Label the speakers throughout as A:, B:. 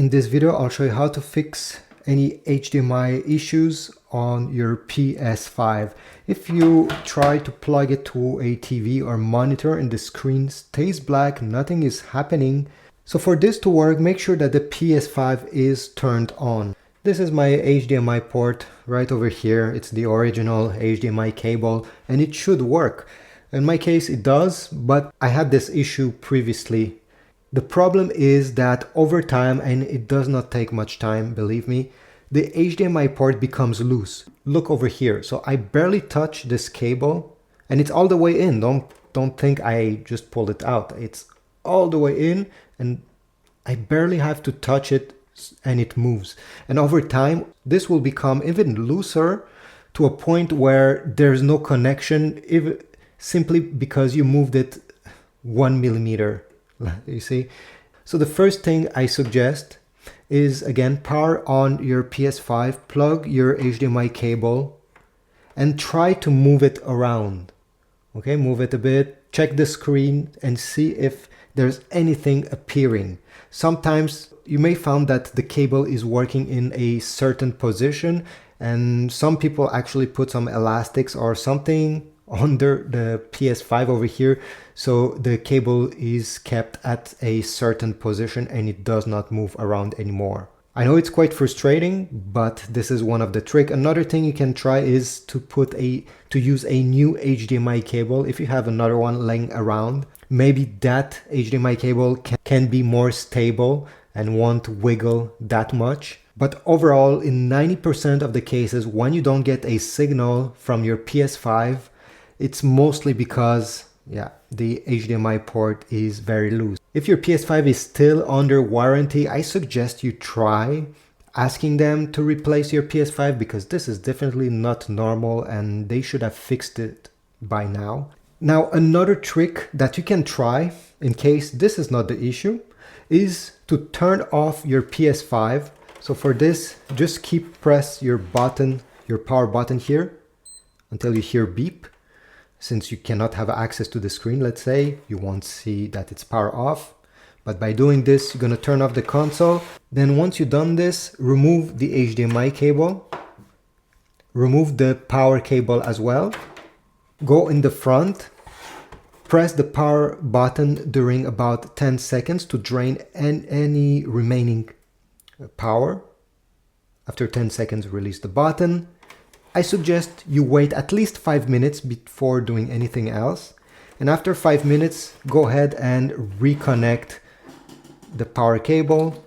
A: In this video, I'll show you how to fix any HDMI issues on your PS5. If you try to plug it to a TV or monitor and the screen stays black, nothing is happening. So for this to work, make sure that the PS5 is turned on. This is my HDMI port right over here. It's the original HDMI cable and it should work. In my case, it does, but I had this issue previously. The problem is that over time, and it does not take much time, believe me, the HDMI port becomes loose. Look over here. So I barely touch this cable and it's all the way in. Don't think I just pulled it out. It's all the way in and I barely have to touch it and it moves. And over time, this will become even looser to a point where there's no connection, simply because you moved it 1 millimeter. You see? So the first thing I suggest is, again, power on your PS5, plug your HDMI cable and try to move it around. Okay, move it a bit, check the screen and see if there's anything appearing. Sometimes you may find that the cable is working in a certain position, and some people actually put some elastics or something under the PS5 over here, so the cable is kept at a certain position and it does not move around anymore. I know it's quite frustrating, but this is one of the tricks. Another thing you can try is to use a new HDMI cable. If you have another one laying around, maybe that HDMI cable can be more stable and won't wiggle that much. But overall, in 90% of the cases, when you don't get a signal from your PS5, it's mostly because, the HDMI port is very loose. If your PS5 is still under warranty, I suggest you try asking them to replace your PS5, because this is definitely not normal and they should have fixed it by now. Now, another trick that you can try, in case this is not the issue, is to turn off your PS5. So for this, just press your button, your power button here until you hear beep. Since you cannot have access to the screen, let's say, you won't see that it's power off. But by doing this, you're going to turn off the console. Then once you've done this, remove the HDMI cable. Remove the power cable as well. Go in the front. Press the power button during about 10 seconds to drain any remaining power. After 10 seconds, release the button. I suggest you wait at least 5 minutes before doing anything else. And after 5 minutes, go ahead and reconnect the power cable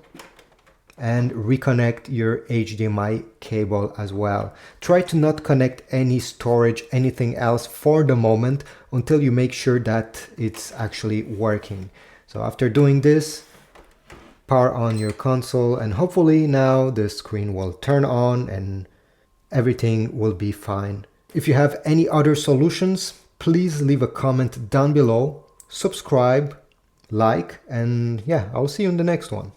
A: and reconnect your HDMI cable as well. Try to not connect any storage, anything else for the moment until you make sure that it's actually working. So after doing this, power on your console and hopefully now the screen will turn on and everything will be fine. If you have any other solutions, please leave a comment down below, subscribe, like, and I'll see you in the next one.